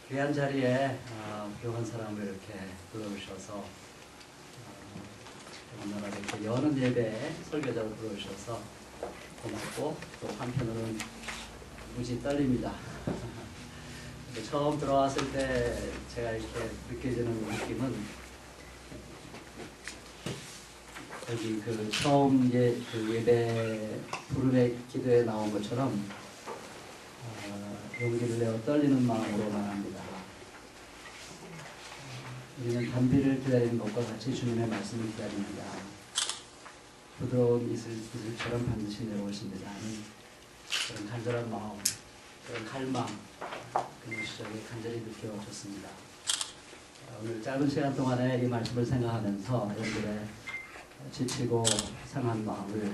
귀한 자리에 훌륭한 사람을 이렇게 불러주셔서 오늘날 이렇게 여는 예배에 설교자로 불러주셔서 고맙고 또 한편으로는 무지 떨립니다. 처음 들어왔을 때 제가 이렇게 느껴지는 느낌은 여기 그 처음 그 예배 부름의 기도에 나온 것처럼 용기를 내어 떨리는 마음으로만 합니다. 우리는 단비를 기다리는 것과 같이 주님의 말씀을 기다립니다. 부드러운 이슬처럼 반드시 내려오십니다. 그런 간절한 마음, 그런 갈망, 그 시절에 간절히 느껴졌습니다. 오늘 짧은 시간 동안에 이 말씀을 생각하면서 여러분들의 지치고 상한 마음을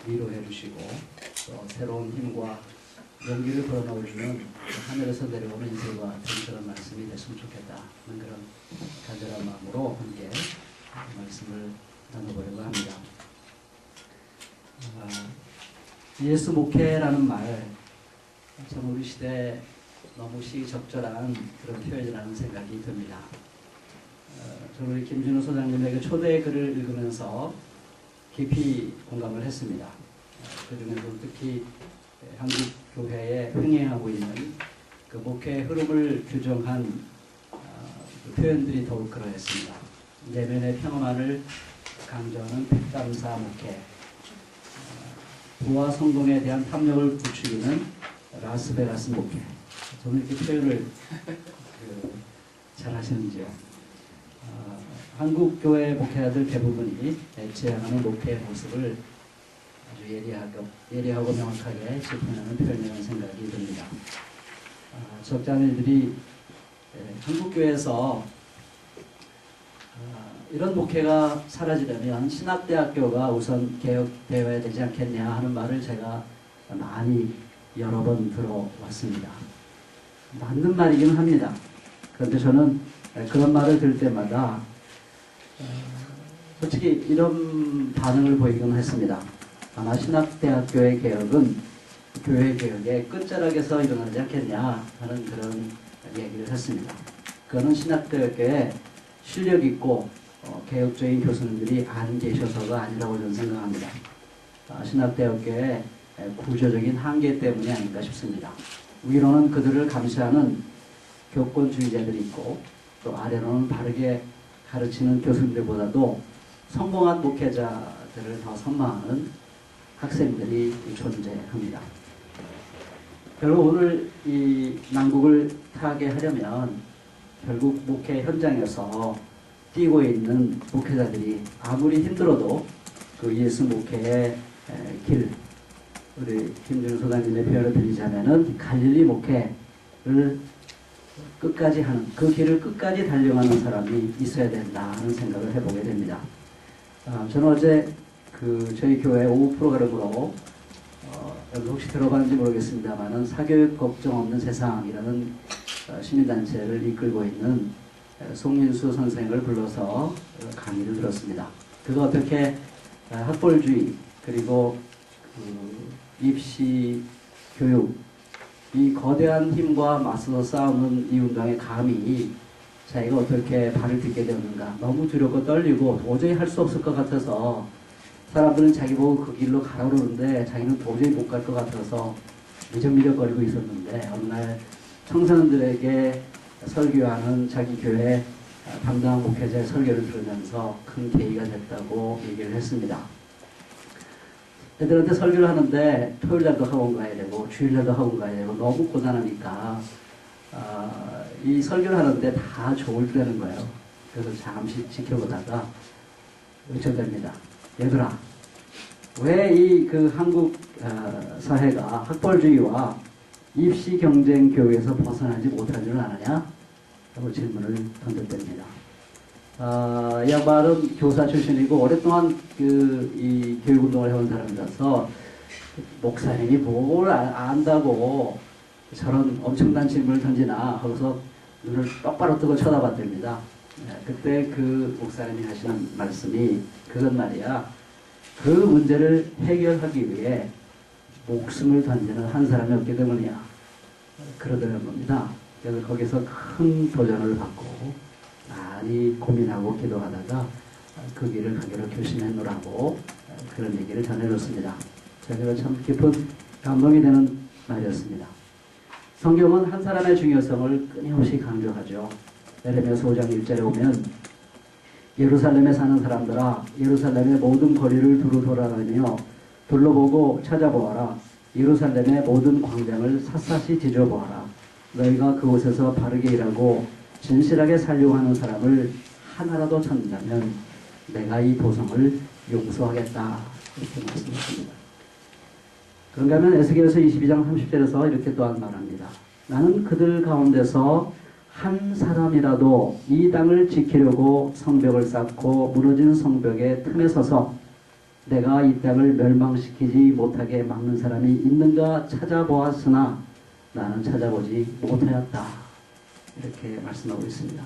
위로해 주시고 또 새로운 힘과 용기를 불어넣어주는 하늘에서 내려오는 이슬과 같은 그런 말씀이 됐으면 좋겠다는 그런 간절한 마음으로 함께 말씀을 나눠보려고 합니다. 예수 목회라는 말, 참 우리 시대에 너무 시적절한 그런 표현이라는 생각이 듭니다. 저는 우리 김준호 소장님에게 초대 글을 읽으면서 깊이 공감을 했습니다. 그중에서 특히 한국 교회에 횡행하고 있는 그 목회 흐름을 규정한 그 표현들이 더욱 그러했습니다. 내면의 평안을 강조하는 백담사 목회, 부와 성공에 대한 탐욕을 부추기는 라스베가스 목회. 저는 이렇게 표현을 잘 하시는지요. 한국 교회 목회자들 대부분이 지향하는 목회의 모습을 아주 예리하고 명확하게 짚어내는 표현이라는 생각이 듭니다. 적자들이 한국 교회에서 이런 목회가 사라지려면 신학대학교가 우선 개혁되어야 되지 않겠냐 하는 말을 제가 많이 여러 번 들어왔습니다. 맞는 말이긴 합니다. 그런데 저는 그런 말을 들을 때마다 솔직히 이런 반응을 보이곤 했습니다. 아마 신학대학교의 개혁은 교회 개혁의 끝자락에서 일어나지 않겠냐 하는 그런 얘기를 했습니다. 그거는 신학대학교에 실력 있고 개혁적인 교수님들이 안 계셔서가 아니라고 저는 생각합니다. 신학대학교의 구조적인 한계 때문이 아닌가 싶습니다. 위로는 그들을 감시하는 교권주의자들이 있고 또 아래로는 바르게 가르치는 교수님들보다도 성공한 목회자들을 더 선망하는 학생들이 존재합니다. 결국 오늘 이 난국을 타게 하려면 결국 목회 현장에서 뛰고 있는 목회자들이 아무리 힘들어도 그 예수 목회의 길, 우리 김준호 소장님의 표현을 빌리자면은 갈릴리 목회를 끝까지 하는, 그 길을 끝까지 달려가는 사람이 있어야 된다 하는 생각을 해보게 됩니다. 저는 어제 저희 교회 오후 프로그램으로 여러분 혹시 들어봤는지 모르겠습니다만은 사교육 걱정 없는 세상이라는 시민단체를 이끌고 있는 송민수 선생을 불러서 강의를 들었습니다. 그가 어떻게 학벌주의 그리고 입시 교육 이 거대한 힘과 맞서 싸우는 이 운동에 감히 자기가 어떻게 발을 딛게 되었는가, 너무 두렵고 떨리고 도저히 할 수 없을 것 같아서 사람들은 자기 보고 그 길로 가라 그러는데 자기는 도저히 못 갈 것 같아서 미적미적거리고 있었는데 어느 날 청소년들에게 설교하는 자기 교회 담당 목회자의 설교를 들으면서 큰 계기가 됐다고 얘기를 했습니다. 애들한테 설교를 하는데 토요일날도 학원 가야 되고 주일날도 학원 가야 되고 너무 고단하니까 이 설교를 하는데 다 조울대는 거예요. 그래서 잠시 지켜보다가 의처됩니다. 얘들아, 왜 이 한국 사회가 학벌주의와 입시 경쟁 교육에서 벗어나지 못하는 줄 아느냐? 하고 질문을 던졌답니다. 이 양반은 교사 출신이고 오랫동안 이 교육운동을 해온 사람이라서 목사님이 뭘 안다고 저런 엄청난 질문을 던지나 하고서 눈을 똑바로 뜨고 쳐다봤답니다. 그때 그 목사님이 하시는 말씀이 그건 말이야, 그 문제를 해결하기 위해 목숨을 던지는 한 사람이 없기 때문이야. 그러더라는 겁니다. 그래서 거기서 큰 도전을 받고 많이 고민하고 기도하다가 그 길을 가기로 결심했노라고 그런 얘기를 전해줬습니다. 제가 참 깊은 감동이 되는 말이었습니다. 성경은 한 사람의 중요성을 끊임없이 강조하죠. 에레미야서 5장 1절에 오면 예루살렘에 사는 사람들아 예루살렘의 모든 거리를 두루 돌아다니며 둘러보고 찾아보아라. 예루살렘의 모든 광장을 샅샅이 뒤져보아라. 너희가 그곳에서 바르게 일하고 진실하게 살려고 하는 사람을 하나라도 찾는다면 내가 이 도성을 용서하겠다. 이렇게 말씀하십니다. 그런가 하면 에스겔서 22장 30절에서 이렇게 또한 말합니다. 나는 그들 가운데서 한 사람이라도 이 땅을 지키려고 성벽을 쌓고 무너진 성벽의 틈에 서서 내가 이 땅을 멸망시키지 못하게 막는 사람이 있는가 찾아보았으나 나는 찾아보지 못하였다. 이렇게 말씀하고 있습니다.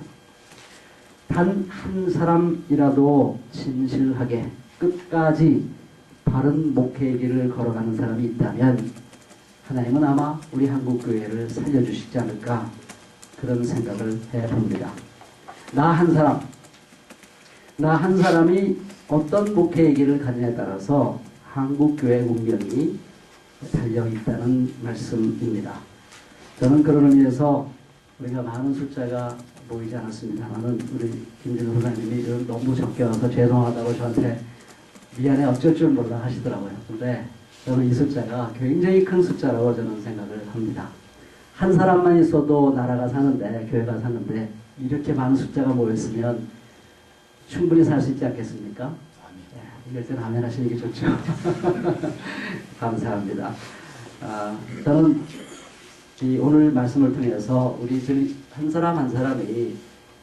단 한 사람이라도 진실하게 끝까지 바른 목회의 길을 걸어가는 사람이 있다면 하나님은 아마 우리 한국교회를 살려주시지 않을까 그런 생각을 해봅니다. 나 한 사람이 어떤 목회의 길을 가느냐에 따라서 한국교회 운명이 달려있다는 말씀입니다. 저는 그런 의미에서 우리가 많은 숫자가 모이지 않았습니다만은 우리 김진우 소장님이 너무 적게 와서 죄송하다고 저한테 미안해 어쩔 줄 몰라 하시더라고요. 근데 저는 이 숫자가 굉장히 큰 숫자라고 저는 생각을 합니다. 한 사람만 있어도 나라가 사는데 교회가 사는데 이렇게 많은 숫자가 모였으면 충분히 살 수 있지 않겠습니까? 네, 이럴 때는 아멘 하시는 게 좋죠. 감사합니다. 저는 이 오늘 말씀을 통해서 우리들 한 사람 한 사람이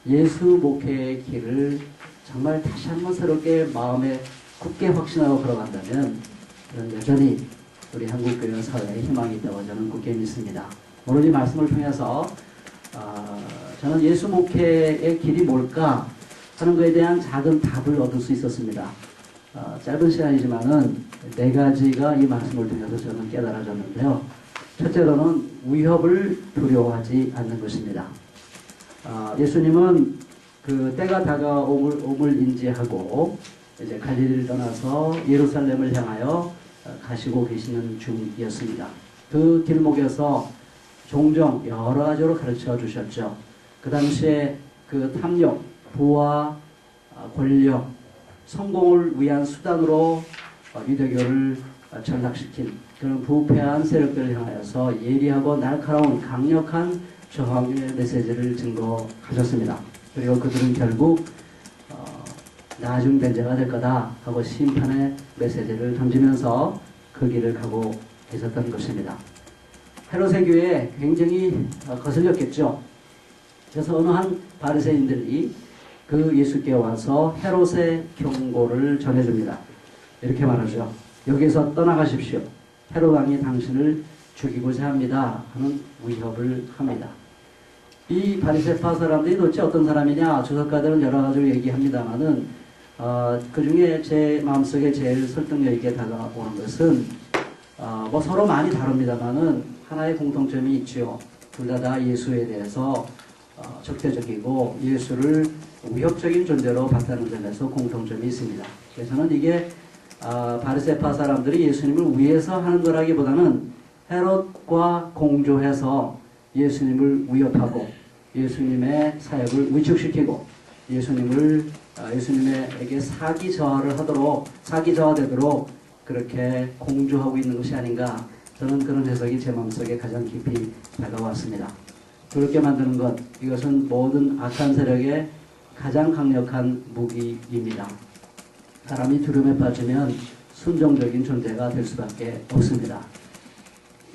예수 목회의 길을 정말 다시 한번 새롭게 마음에 굳게 확신하고 걸어간다면 여전히 우리 한국교회 사회에 희망이 있다고 저는 굳게 믿습니다. 오늘 이 말씀을 통해서 저는 예수 목회의 길이 뭘까 하는 것에 대한 작은 답을 얻을 수 있었습니다. 짧은 시간이지만은 4가지가 이 말씀을 통해서 저는 깨달아졌는데요. 첫째로는 위협을 두려워하지 않는 것입니다. 예수님은 그 때가 다가옴을 인지하고 이제 갈릴리를 떠나서 예루살렘을 향하여 가시고 계시는 중이었습니다. 그 길목에서 종종 여러 가지로 가르쳐 주셨죠. 그 당시에 그 탐욕, 부와 권력, 성공을 위한 수단으로 유대교를 전락시킨 그런 부패한 세력들을 향하여서 예리하고 날카로운 강력한 저항의 메시지를 증거하셨습니다. 그리고 그들은 결국 나중 변제가 될 거다 하고 심판의 메시지를 던지면서 그 길을 가고 계셨던 것입니다. 헤롯의 교회에 굉장히 거슬렸겠죠. 그래서 어느 한 바리새인들이 그 예수께 와서 헤롯의 경고를 전해줍니다. 이렇게 말하죠. 여기서 떠나가십시오. 헤롯 왕이 당신을 죽이고자 합니다. 하는 위협을 합니다. 이 바리새파 사람들이 도대체 어떤 사람이냐 주석가들은 여러 가지로 얘기합니다만은 그 중에 제 마음속에 제일 설득력 있게 다가오는 것은 뭐 서로 많이 다릅니다만은 하나의 공통점이 있죠. 둘 다 예수에 대해서 적대적이고 예수를 위협적인 존재로 봤다는 점에서 공통점이 있습니다. 그래서 저는 이게 바리새파 사람들이 예수님을 위해서 하는 거라기보다는 헤롯과 공조해서 예수님을 위협하고 예수님의 사역을 위축시키고 예수님에게 사기 저하되도록 그렇게 공조하고 있는 것이 아닌가. 저는 그런 해석이 제 마음속에 가장 깊이 다가왔습니다. 그렇게 만드는 것, 이것은 모든 악한 세력의 가장 강력한 무기입니다. 사람이 두려움에 빠지면 순종적인 존재가 될 수밖에 없습니다.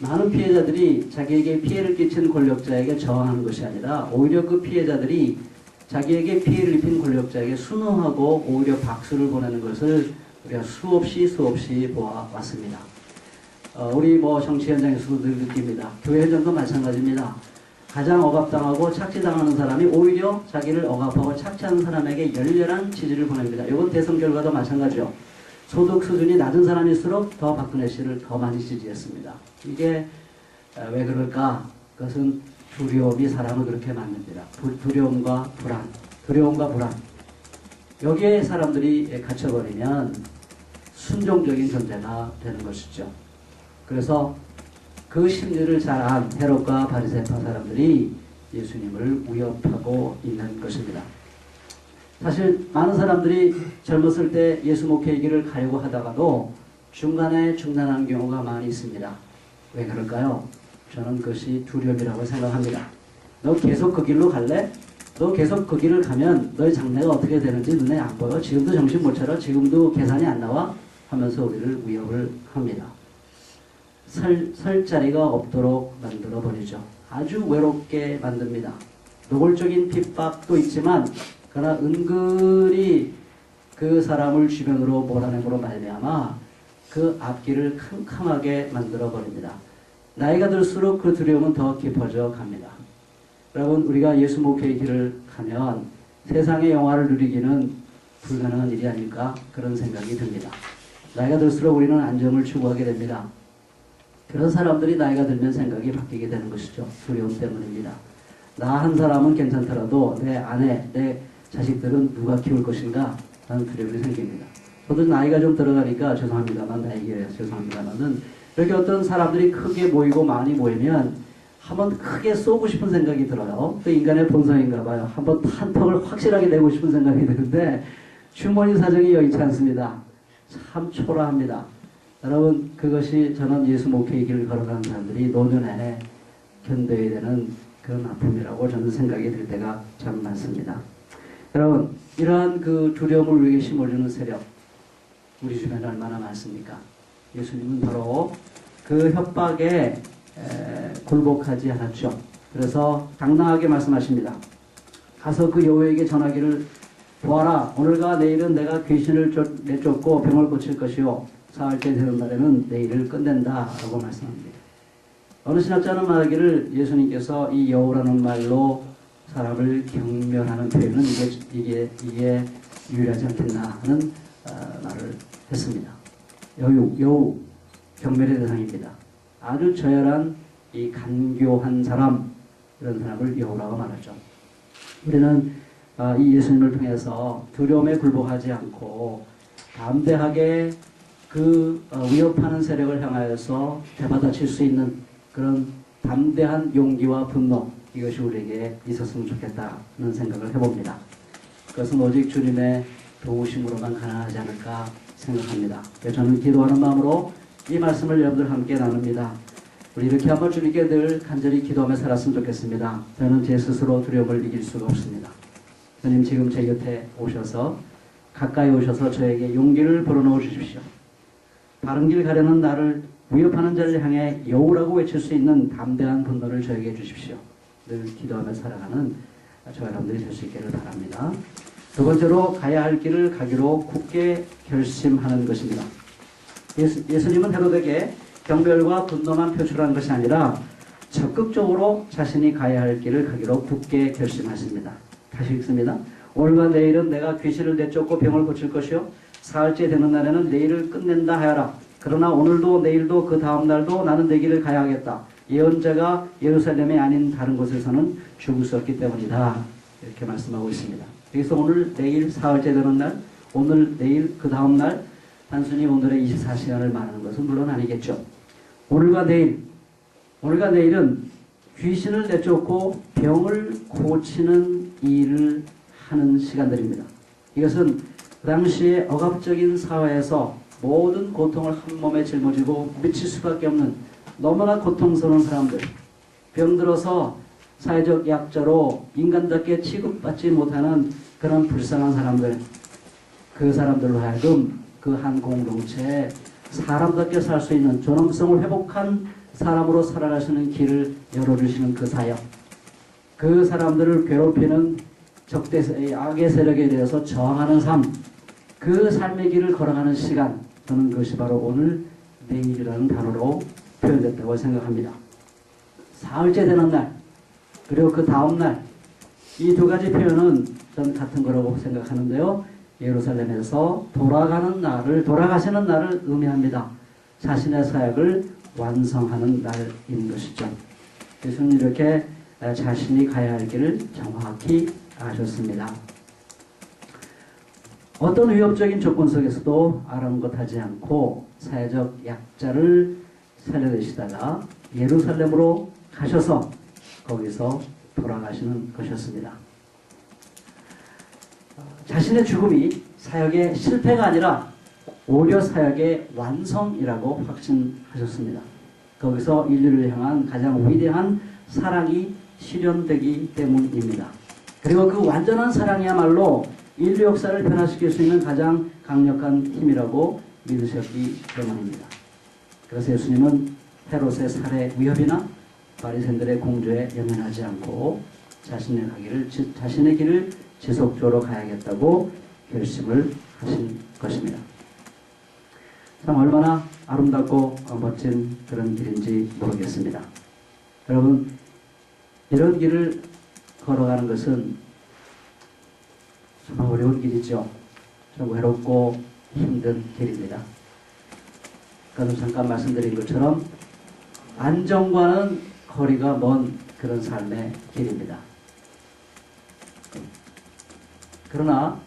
많은 피해자들이 자기에게 피해를 끼친 권력자에게 저항하는 것이 아니라 오히려 그 피해자들이 자기에게 피해를 입힌 권력자에게 순응하고 오히려 박수를 보내는 것을 우리가 수없이 보아왔습니다. 우리 정치 현장에서도 늘 느낍니다. 교회 현장도 마찬가지입니다. 가장 억압당하고 착취당하는 사람이 오히려 자기를 억압하고 착취하는 사람에게 열렬한 지지를 보냅니다. 이건 대선 결과도 마찬가지죠. 소득 수준이 낮은 사람일수록 더 박근혜 씨를 더 많이 지지했습니다. 이게 왜 그럴까? 그것은 두려움이 사람을 그렇게 만듭니다. 두려움과 불안, 두려움과 불안. 여기에 사람들이 갇혀버리면 순종적인 존재가 되는 것이죠. 그래서 그 심리를 잘 안 헤롯과 바리새파 사람들이 예수님을 위협하고 있는 것입니다. 사실 많은 사람들이 젊었을 때 예수 목회의 길을 가려고 하다가도 중간에 중단하는 경우가 많이 있습니다. 왜 그럴까요? 저는 그것이 두려움이라고 생각합니다. 너 계속 그 길로 갈래? 너 계속 그 길을 가면 너의 장래가 어떻게 되는지 눈에 안 보여? 지금도 정신 못 차려? 지금도 계산이 안 나와? 하면서 우리를 위협을 합니다. 설 자리가 없도록 만들어 버리죠. 아주 외롭게 만듭니다. 노골적인 핍박도 있지만 그러나 은근히 그 사람을 주변으로 몰아내므로 말미암아 그 앞길을 캄캄하게 만들어 버립니다. 나이가 들수록 그 두려움은 더 깊어져 갑니다. 여러분, 우리가 예수 목회의 길을 가면 세상의 영화를 누리기는 불가능한 일이 아닐까 그런 생각이 듭니다. 나이가 들수록 우리는 안정을 추구하게 됩니다. 그런 사람들이 나이가 들면 생각이 바뀌게 되는 것이죠. 두려움 때문입니다. 나 한 사람은 괜찮더라도 내 아내, 내 자식들은 누가 키울 것인가 라는 두려움이 생깁니다. 저도 나이가 좀 들어가니까 죄송합니다만, 나 얘기해요. 죄송합니다만은 이렇게 어떤 사람들이 크게 모이고 많이 모이면 한번 크게 쏘고 싶은 생각이 들어요. 또 인간의 본성인가 봐요. 한번 한턱을 확실하게 내고 싶은 생각이 드는데 주머니 사정이 여의치 않습니다. 참 초라합니다. 여러분, 그것이 저는 예수 목회의 길을 걸어가는 사람들이 노년에 견뎌야 되는 그런 아픔이라고 저는 생각이 들 때가 참 많습니다. 여러분, 이러한 그 두려움을 우리에게 심어주는 세력, 우리 주변에 얼마나 많습니까? 예수님은 바로 그 협박에 굴복하지 않았죠. 그래서 당당하게 말씀하십니다. 가서 그 여호와에게 전하기를, 보아라, 오늘과 내일은 내가 귀신을 내쫓고 병을 고칠 것이요 사흘째 되는 날에는 내일을 끝낸다 라고 말씀합니다. 어느 신학자는 말하기를 예수님께서 이 여우라는 말로 사람을 경멸하는 표현은 이게 유일하지 않겠나 하는 말을 했습니다. 여우, 경멸의 대상입니다. 아주 저열한 이 간교한 사람, 이런 사람을 여우라고 말하죠. 우리는 이 예수님을 통해서 두려움에 굴복하지 않고 담대하게 그 위협하는 세력을 향하여서 대받아칠 수 있는 그런 담대한 용기와 분노, 이것이 우리에게 있었으면 좋겠다는 생각을 해봅니다. 그것은 오직 주님의 도우심으로만 가능하지 않을까 생각합니다. 저는 기도하는 마음으로 이 말씀을 여러분들 함께 나눕니다. 우리 이렇게 한번 주님께 늘 간절히 기도하며 살았으면 좋겠습니다. 저는 제 스스로 두려움을 이길 수가 없습니다. 주님, 지금 제 곁에 오셔서, 가까이 오셔서 저에게 용기를 불어넣어 주십시오. 바른 길 가려는 나를 위협하는 자를 향해 여우라고 외칠 수 있는 담대한 분노를 저에게 주십시오. 늘 기도하며 살아가는 저 여러분들이 될 수 있기를 바랍니다. 두 번째로, 가야 할 길을 가기로 굳게 결심하는 것입니다. 예수님은 헤롯에게 경멸과 분노만 표출한 것이 아니라 적극적으로 자신이 가야 할 길을 가기로 굳게 결심하십니다. 다시 읽습니다. 오늘과 내일은 내가 귀신을 내쫓고 병을 고칠 것이요 사흘째 되는 날에는 내일을 끝낸다 하여라. 그러나 오늘도 내일도 그 다음 날도 나는 내 길을 가야 하겠다. 예언자가 예루살렘이 아닌 다른 곳에서는 죽을 수 없기 때문이다. 이렇게 말씀하고 있습니다. 여기서 오늘, 내일, 사흘째 되는 날, 오늘, 내일, 그 다음 날, 단순히 오늘의 24시간을 말하는 것은 물론 아니겠죠. 오늘과 내일은 귀신을 내쫓고 병을 고치는 일을 하는 시간들입니다. 이것은 그 당시에 억압적인 사회에서 모든 고통을 한 몸에 짊어지고 미칠 수밖에 없는 너무나 고통스러운 사람들, 병들어서 사회적 약자로 인간답게 취급받지 못하는 그런 불쌍한 사람들, 그 사람들로 하여금 그 한 공동체에 사람답게 살 수 있는 존엄성을 회복한 사람으로 살아가시는 길을 열어주시는 그 사역, 그 사람들을 괴롭히는 악의 세력에 대해서 저항하는 삶, 그 삶의 길을 걸어가는 시간, 저는 그것이 바로 오늘, 내일이라는 단어로 표현됐다고 생각합니다. 사흘째 되는 날, 그리고 그 다음 날, 이 두 가지 표현은 저는 같은 거라고 생각하는데요. 예루살렘에서 돌아가시는 날을 의미합니다. 자신의 사역을 완성하는 날인 것이죠. 예수는 이렇게 자신이 가야 할 길을 정확히 아셨습니다. 어떤 위협적인 조건 속에서도 아랑곳하지 않고 사회적 약자를 살려내시다가 예루살렘으로 가셔서 거기서 돌아가시는 것이었습니다. 자신의 죽음이 사역의 실패가 아니라 오히려 사역의 완성이라고 확신하셨습니다. 거기서 인류를 향한 가장 위대한 사랑이 실현되기 때문입니다. 그리고 그 완전한 사랑이야말로 인류 역사를 변화시킬 수 있는 가장 강력한 힘이라고 믿으셨기 때문입니다. 그래서 예수님은 헤롯의 살해 위협이나 바리새인들의 공조에 연연하지 않고 자신의 길을 지속적으로 가야겠다고 결심을 하신 것입니다. 참 얼마나 아름답고 멋진 그런 길인지 모르겠습니다. 여러분, 이런 길을 걸어가는 것은 정말 어려운 길이죠. 좀 외롭고 힘든 길입니다. 아까도 잠깐 말씀드린 것처럼 안정과는 거리가 먼 그런 삶의 길입니다. 그러나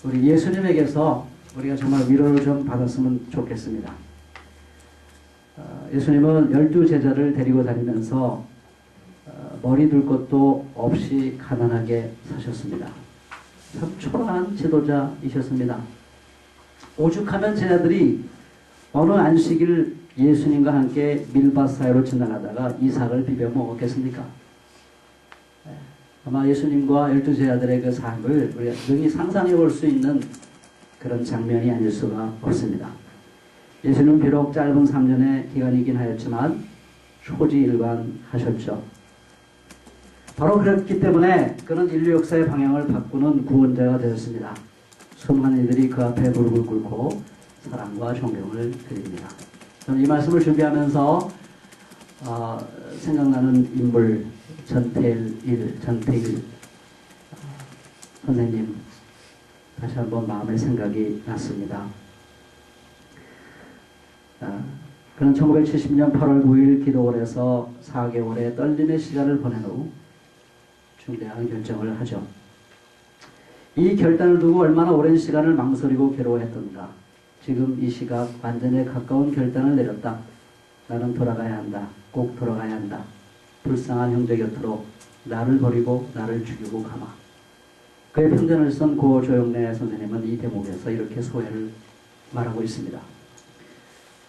우리 예수님에게서 우리가 정말 위로를 좀 받았으면 좋겠습니다. 예수님은 12제자를 데리고 다니면서 머리 둘 것도 없이 가난하게 사셨습니다. 참 초라한 지도자이셨습니다. 오죽하면 제자들이 어느 안식일 예수님과 함께 밀밭 사이로 지나가다가 이삭을 비벼 먹었겠습니까? 아마 예수님과 12제자들의 그 삶을 우리가 능히 상상해 볼 수 있는 그런 장면이 아닐 수가 없습니다. 예수님은 비록 짧은 3년의 기간이긴 하였지만 초지일관하셨죠. 바로 그렇기 때문에 그는 인류 역사의 방향을 바꾸는 구원자가 되었습니다. 수많은 이들이 그 앞에 무릎을 꿇고 사랑과 존경을 드립니다. 저는 이 말씀을 준비하면서 생각나는 인물 전태일 선생님 다시 한번 마음의 생각이 났습니다. 그는 1970년 8월 9일 기도원에서 4개월의 떨림의 시간을 보낸 후 중대한 결정을 하죠. 이 결단을 두고 얼마나 오랜 시간을 망설이고 괴로워했던가. 지금 이 시각 완전에 가까운 결단을 내렸다. 나는 돌아가야 한다. 꼭 돌아가야 한다. 불쌍한 형제 곁으로 나를 버리고 나를 죽이고 가마. 그의 편전을 쓴 고 조영래 선생님은 이 대목에서 이렇게 소회를 말하고 있습니다.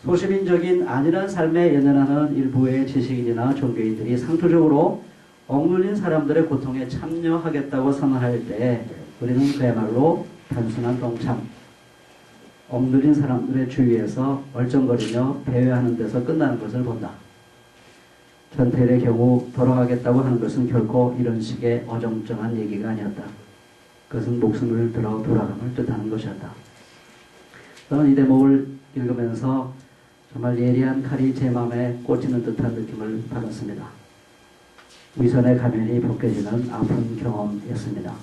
소시민적인 안일한 삶에 연연하는 일부의 지식인이나 종교인들이 상투적으로 억눌린 사람들의 고통에 참여하겠다고 선언할 때 우리는 그야말로 단순한 동참, 억눌린 사람들의 주위에서 얼쩡거리며 배회하는 데서 끝나는 것을 본다. 전태일의 경우 돌아가겠다고 하는 것은 결코 이런 식의 어정쩡한 얘기가 아니었다. 그것은 목숨을 들어 돌아감을 뜻하는 것이었다. 저는 이 대목을 읽으면서 정말 예리한 칼이 제 마음에 꽂히는 듯한 느낌을 받았습니다. 위선의 가면이 벗겨지는 아픈 경험이었습니다.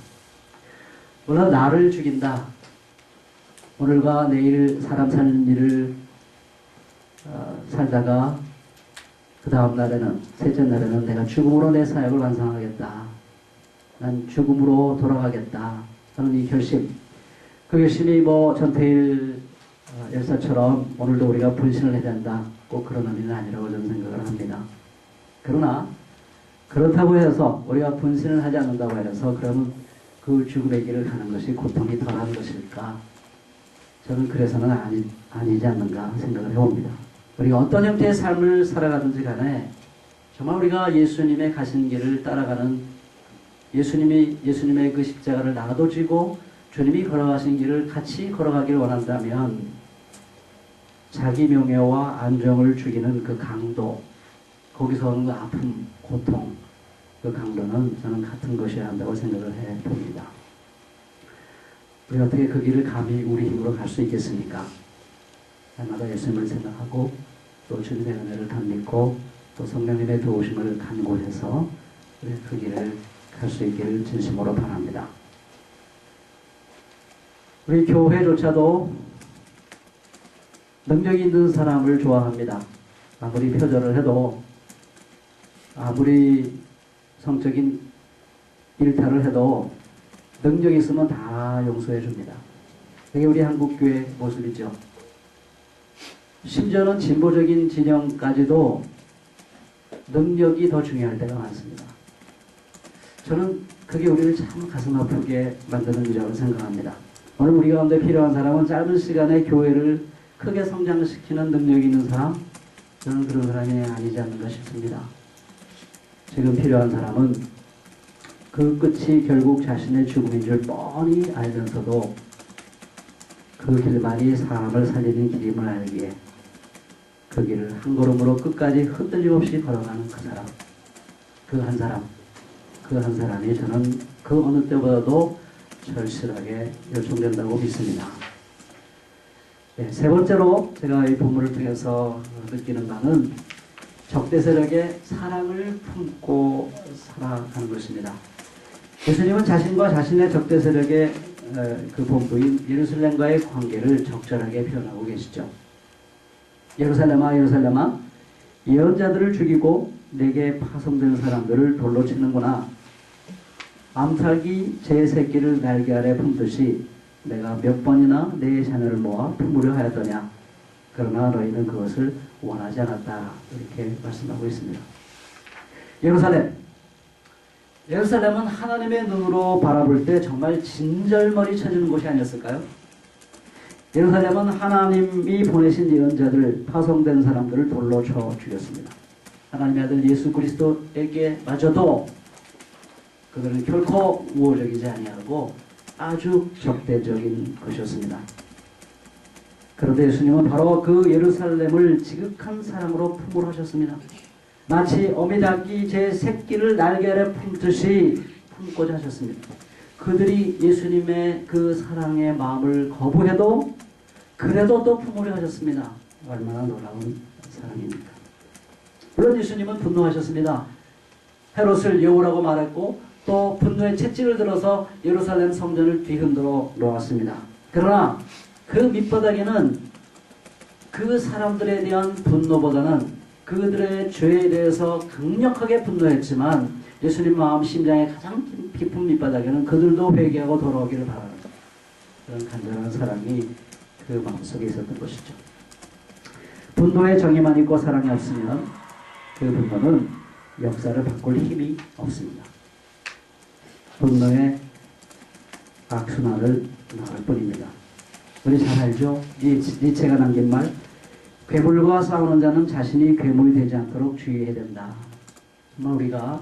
물론 나를 죽인다. 오늘과 내일 사람 사는 일을 살다가 그 다음 날에는, 셋째 날에는 내가 죽음으로 내 사역을 완성하겠다. 난 죽음으로 돌아가겠다. 저는 이 결심, 그 결심이 전태일 열사처럼 오늘도 우리가 분신을 해야 된다. 꼭 그런 의미는 아니라고 저는 생각을 합니다. 그러나 그렇다고 해서 우리가 분신을 하지 않는다고 해서 그러면 그 죽음의 길을 가는 것이 고통이 덜한 것일까? 저는 그래서는 아니지 않는가 생각을 해봅니다. 우리가 어떤 형태의 삶을 살아가든지 간에 정말 우리가 예수님의 가신 길을 따라가는 예수님의 그 십자가를 나도 지고 주님이 걸어가신 길을 같이 걸어가기를 원한다면 자기 명예와 안정을 죽이는 그 강도, 거기서 오는 그 아픔, 고통, 그 강도는 저는 같은 것이어야 한다고 생각을 해봅니다. 우리가 어떻게 그 길을 감히 우리 힘으로 갈 수 있겠습니까? 날마다 예수님을 생각하고 또 주님의 은혜를 덧입고 또 성령님의 도우심을 간구해서 우리 그 길을 갈 수 있기를 진심으로 바랍니다. 우리 교회조차도 능력이 있는 사람을 좋아합니다. 아무리 표절을 해도, 아무리 성적인 일탈을 해도 능력이 있으면 다 용서해 줍니다. 그게 우리 한국교회 모습이죠. 심지어는 진보적인 진영까지도 능력이 더 중요할 때가 많습니다. 저는 그게 우리를 참 가슴 아프게 만드는 일이라고 생각합니다. 오늘 우리 가운데 필요한 사람은 짧은 시간에 교회를 크게 성장시키는 능력이 있는 사람, 저는 그런 사람이 아니지 않는가 싶습니다. 지금 필요한 사람은 그 끝이 결국 자신의 죽음인 줄 뻔히 알면서도 그 길만이 사람을 살리는 길임을 알기에 그 길을 한 걸음으로 끝까지 흔들림 없이 걸어가는 그 사람, 그 한 사람이 저는 그 어느 때보다도 절실하게 요청된다고 믿습니다. 네, 세 번째로 제가 이 본문을 통해서 느끼는 바는 적대 세력의 사랑을 품고 살아가는 것입니다. 예수님은 자신과 자신의 적대 세력의 그 본부인 예루살렘과의 관계를 적절하게 표현하고 계시죠. 예루살렘아 예루살렘아 예언자들을 죽이고 내게 파송된 사람들을 돌로 치는구나. 암탉이 제 새끼를 날개 아래 품듯이 내가 몇 번이나 내 자녀를 모아 품으려 하였더냐. 그러나 너희는 그것을 원하지 않았다. 이렇게 말씀하고 있습니다. 예루살렘은 하나님의 눈으로 바라볼 때 정말 진절머리 쳐지는 곳이 아니었을까요? 예루살렘은 하나님이 보내신 예언자들, 파송된 사람들을 돌로 쳐 죽였습니다. 하나님의 아들 예수 그리스도에게 마저도 그들은 결코 우호적이지 아니하고 아주 적대적인 것이었습니다. 그런데 예수님은 바로 그 예루살렘을 지극한 사랑으로 품으로 하셨습니다. 마치 어미닭이 제 새끼를 날개 아래 품듯이 품고자 하셨습니다. 그들이 예수님의 그 사랑의 마음을 거부해도 그래도 또 품으려 하셨습니다. 얼마나 놀라운 사랑입니까? 물론 예수님은 분노하셨습니다. 헤롯을 여우라고 말했고 또 분노의 채찍을 들어서 예루살렘 성전을 뒤흔들어 놓았습니다. 그러나 그 밑바닥에는 그 사람들에 대한 분노보다는 그들의 죄에 대해서 강력하게 분노했지만 예수님 마음 심장의 가장 깊은 밑바닥에는 그들도 회개하고 돌아오기를 바라는 그런 간절한 사랑이 그 마음속에 있었던 것이죠. 분노의 정의만 있고 사랑이 없으면 그 분노는 역사를 바꿀 힘이 없습니다. 분노의 악순환을 낳을 뿐입니다. 우리 잘 알죠? 니체가 남긴 말, 괴물과 싸우는 자는 자신이 괴물이 되지 않도록 주의해야 된다. 정말 우리가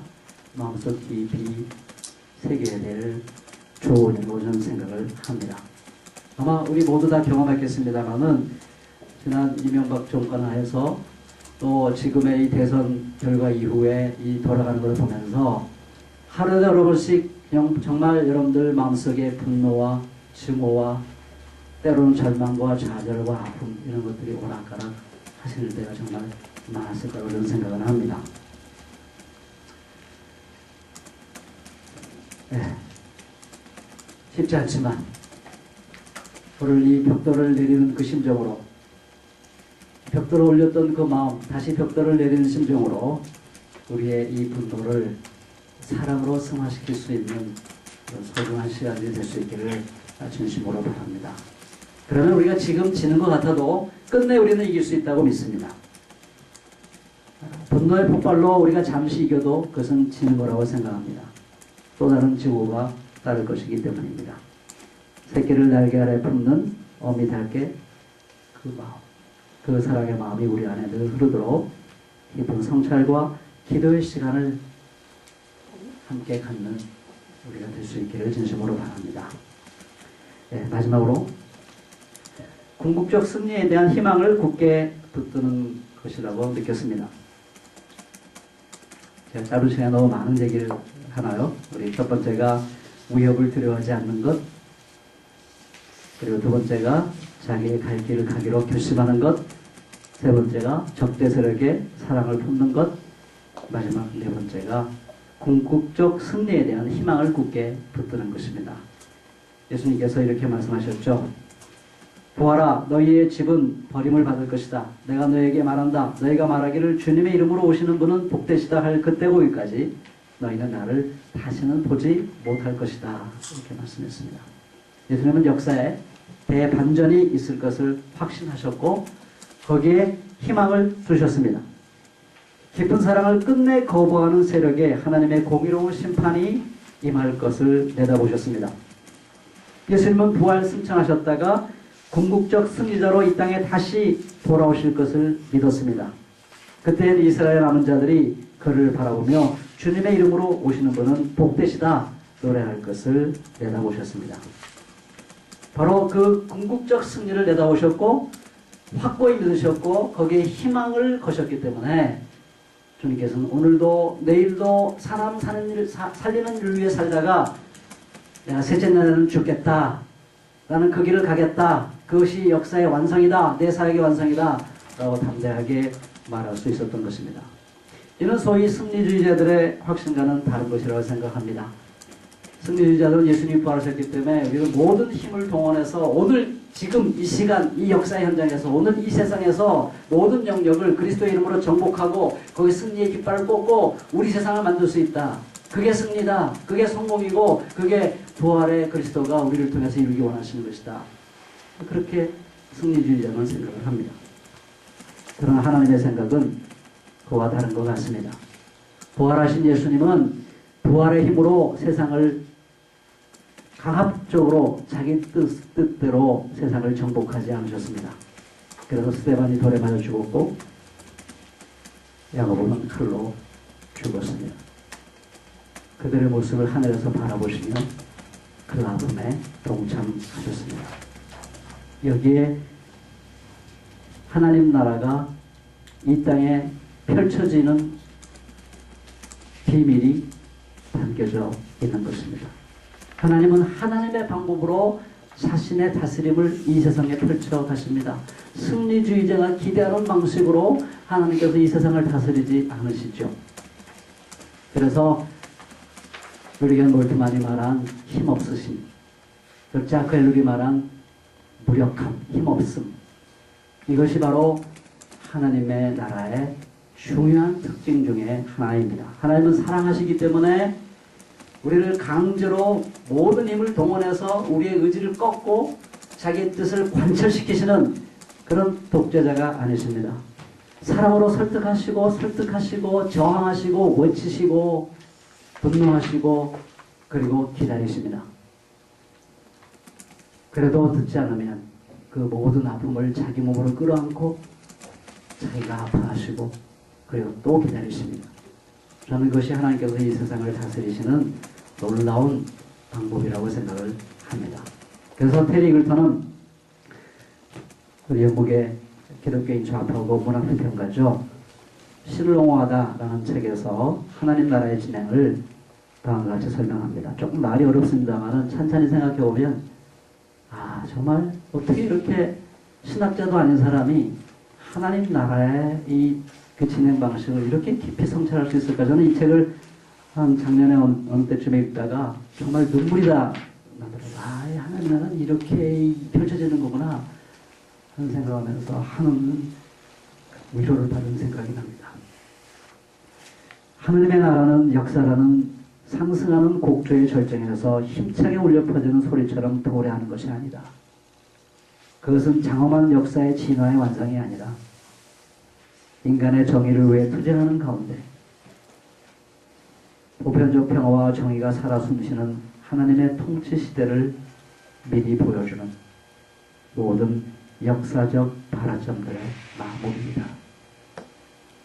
마음속 깊이 새겨야 될 조언이라고 저는 생각을 합니다. 아마 우리 모두 다 경험했겠습니다만은 지난 이명박 정권 하에서 또 지금의 이 대선 결과 이후에 이 돌아가는 걸 보면서 하루에 여러 번씩 정말 여러분들 마음속에 분노와 증오와 때로는 절망과 좌절과 아픔 이런 것들이 오락가락 하시는 때가 정말 많았을 거라고 저는 생각을 합니다. 네. 쉽지 않지만 오늘 이 벽돌을 내리는 그 심정으로 벽돌을 올렸던 그 마음 다시 벽돌을 내리는 심정으로 우리의 이 분노를 사랑으로 승화시킬 수 있는 그런 소중한 시간이 될 수 있기를 진심으로 바랍니다. 그러면 우리가 지금 지는 것 같아도 끝내 우리는 이길 수 있다고 믿습니다. 분노의 폭발로 우리가 잠시 이겨도 그것은 지는 거라고 생각합니다. 또 다른 증오가 따를 것이기 때문입니다. 새끼를 날개 아래 품는 어미 닭의 그 마음, 그 사랑의 마음이 우리 안에 늘 흐르도록 깊은 성찰과 기도의 시간을 함께 갖는 우리가 될 수 있기를 진심으로 바랍니다. 네, 마지막으로 궁극적 승리에 대한 희망을 굳게 붙드는 것이라고 느꼈습니다. 제가 짧은 시간에 너무 많은 얘기를 하나요? 우리 첫 번째가 위협을 두려워하지 않는 것, 그리고 두 번째가 자기의 갈 길을 가기로 결심하는 것, 세 번째가 적대 세력의 사랑을 품는 것, 마지막 네 번째가 궁극적 승리에 대한 희망을 굳게 붙드는 것입니다. 예수님께서 이렇게 말씀하셨죠. 보아라, 너희의 집은 버림을 받을 것이다. 내가 너에게 말한다. 너희가 말하기를 주님의 이름으로 오시는 분은 복되시다 할 그때 오기까지 너희는 나를 다시는 보지 못할 것이다. 이렇게 말씀했습니다. 예수님은 역사에 대반전이 있을 것을 확신하셨고 거기에 희망을 두셨습니다. 깊은 사랑을 끝내 거부하는 세력에 하나님의 공의로운 심판이 임할 것을 내다보셨습니다. 예수님은 부활 승천하셨다가 궁극적 승리자로 이 땅에 다시 돌아오실 것을 믿었습니다. 그때 이스라엘 남은 자들이 그를 바라보며 주님의 이름으로 오시는 분은 복되시다 노래할 것을 내다보셨습니다. 바로 그 궁극적 승리를 내다보셨고 확고히 믿으셨고 거기에 희망을 거셨기 때문에 주님께서는 오늘도 내일도 사람 살리는 일을 위해 살다가 내가 셋째 날에는 죽겠다 나는 그 길을 가겠다 그것이 역사의 완성이다 내 사역의 완성이다 라고 담대하게 말할 수 있었던 것입니다. 이는 소위 승리주의자들의 확신과는 다른 것이라고 생각합니다. 승리주의자들은 예수님이 부활하셨기 때문에 우리는 모든 힘을 동원해서 오늘 지금 이 시간 이 역사 현장에서 오늘 이 세상에서 모든 영역을 그리스도의 이름으로 정복하고 거기 승리의 깃발을 꽂고 우리 세상을 만들 수 있다. 그게 승리다. 그게 성공이고 그게 부활의 그리스도가 우리를 통해서 이루기 원하시는 것이다. 그렇게 승리주의자는 생각을 합니다. 그러나 하나님의 생각은 그와 다른 것 같습니다. 부활하신 예수님은 부활의 힘으로 세상을 강압적으로 자기 뜻대로 세상을 정복하지 않으셨습니다. 그래서 스데반이 돌에 맞아 죽었고 야고보는 칼로 죽었습니다. 그들의 모습을 하늘에서 바라보시며 그 아픔에 동참하셨습니다. 여기에 하나님 나라가 이 땅에 펼쳐지는 비밀이 담겨져 있는 것입니다. 하나님은 하나님의 방법으로 자신의 다스림을 이 세상에 펼쳐 가십니다. 승리주의자가 기대하는 방식으로 하나님께서 이 세상을 다스리지 않으시죠. 그래서 루리겐 몰트만이 말한 힘없으심, 자크 헬룩이 말한 무력함, 힘없음, 이것이 바로 하나님의 나라의 중요한 특징 중에 하나입니다. 하나님은 사랑하시기 때문에 우리를 강제로 모든 힘을 동원해서 우리의 의지를 꺾고 자기의 뜻을 관철시키시는 그런 독재자가 아니십니다. 사랑으로 설득하시고 저항하시고 외치시고 분노하시고 그리고 기다리십니다. 그래도 듣지 않으면 그 모든 아픔을 자기 몸으로 끌어안고 자기가 아파하시고 그리고 또 기다리십니다. 저는 그것이 하나님께서 이 세상을 다스리시는 놀라운 방법이라고 생각을 합니다. 그래서 테리 이글턴은 영국의 기독교인 좌파고 문학批評가죠. 신롱하다라는 책에서 하나님 나라의 진행을 다음과 같이 설명합니다. 조금 말이 어렵습니다만 찬찬히 생각해 보면 정말 어떻게 이렇게 신학자도 아닌 사람이 하나님 나라의 그 진행 방식을 이렇게 깊이 성찰할 수 있을까? 저는 이 책을 한 작년에 어느 때쯤에 읽다가 정말 눈물이 다 나더라고요. 하나님 나라는 이렇게 펼쳐지는 거구나 하는 생각하면서 하는 위로를 받은 생각이 납니다. 하느님의 나라는 역사라는 상승하는 곡조의 절정에서 힘차게 울려 퍼지는 소리처럼 도래하는 것이 아니다. 그것은 장엄한 역사의 진화의 완성이 아니라 인간의 정의를 위해 투쟁하는 가운데 보편적 평화와 정의가 살아 숨쉬는 하나님의 통치 시대를 미리 보여주는 모든 역사적 발화점들의 마무리입니다.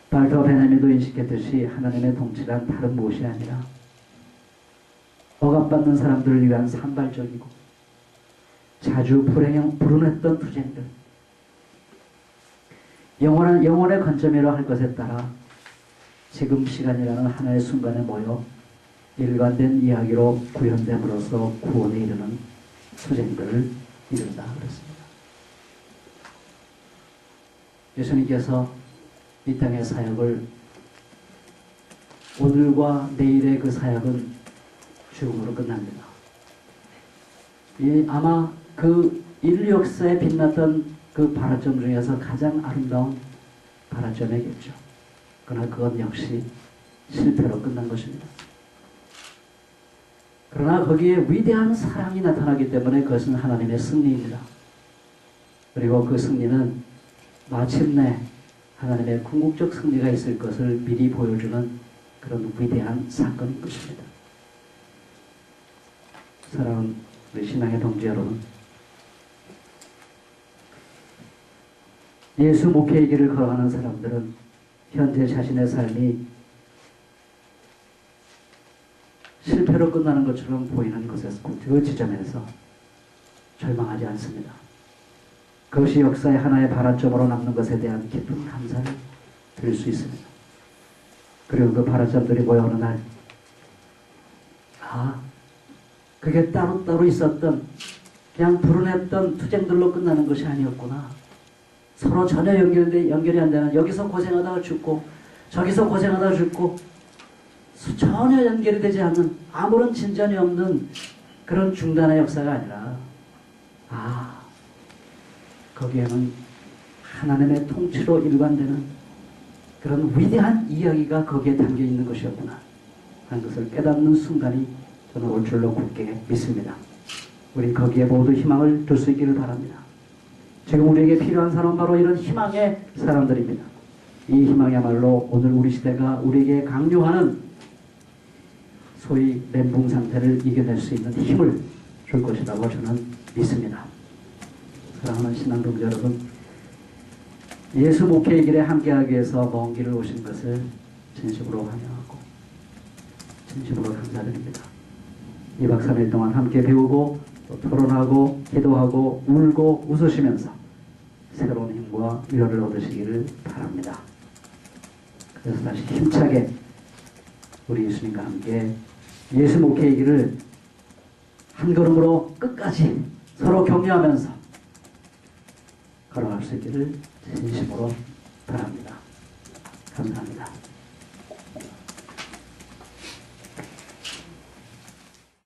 발터 베냐민도 인식했듯이 하나님의 통치란 다른 무엇이 아니라 억압받는 사람들을 위한 산발적이고 자주 불운했던 투쟁들, 영혼의 관점이라 할 것에 따라 지금 시간이라는 하나의 순간에 모여 일관된 이야기로 구현됨으로써 구원에 이르는 투쟁들을 이룬다 그랬습니다. 예수님께서 이 땅의 사역을 오늘과 내일의 그 사역은 죽음으로 끝납니다. 아마 그 인류 역사에 빛났던 그 발화점 중에서 가장 아름다운 발화점이겠죠. 그러나 그건 역시 실패로 끝난 것입니다. 그러나 거기에 위대한 사랑이 나타나기 때문에 그것은 하나님의 승리입니다. 그리고 그 승리는 마침내 하나님의 궁극적 승리가 있을 것을 미리 보여주는 그런 위대한 사건인 것입니다. 사랑하는 우리 신앙의 동지 여러분, 예수 목회의 길을 걸어가는 사람들은 현재 자신의 삶이 실패로 끝나는 것처럼 보이는 것에서 그 지점에서 절망하지 않습니다. 그것이 역사의 하나의 발화점으로 남는 것에 대한 깊은 감사를 드릴 수 있습니다. 그리고 그 발화점들이 모여 어느 날, 그게 따로따로 있었던 그냥 불운했던 투쟁들로 끝나는 것이 아니었구나. 서로 전혀 연결이 안 되는, 여기서 고생하다가 죽고 저기서 고생하다가 죽고 전혀 연결이 되지 않는, 아무런 진전이 없는 그런 중단의 역사가 아니라 거기에는 하나님의 통치로 일관되는 그런 위대한 이야기가 거기에 담겨 있는 것이었구나 하는 것을 깨닫는 순간이 저는 올 줄로 굳게 믿습니다. 우리 거기에 모두 희망을 둘 수 있기를 바랍니다. 지금 우리에게 필요한 사람은 바로 이런 희망의 사람들입니다. 이 희망이야말로 오늘 우리 시대가 우리에게 강요하는 소위 멘붕 상태를 이겨낼 수 있는 힘을 줄 것이라고 저는 믿습니다. 사랑하는 신앙동지 여러분, 예수 목회의 길에 함께하기 위해서 먼 길을 오신 것을 진심으로 환영하고 진심으로 감사드립니다. 2박 3일 동안 함께 배우고 토론하고 기도하고 울고 웃으시면서 새로운 힘과 위로를 얻으시기를 바랍니다. 그래서 다시 힘차게 우리 예수님과 함께 예수 목회의 길을 한 걸음으로 끝까지 서로 격려하면서 걸어갈 수 있기를 진심으로 바랍니다. 감사합니다.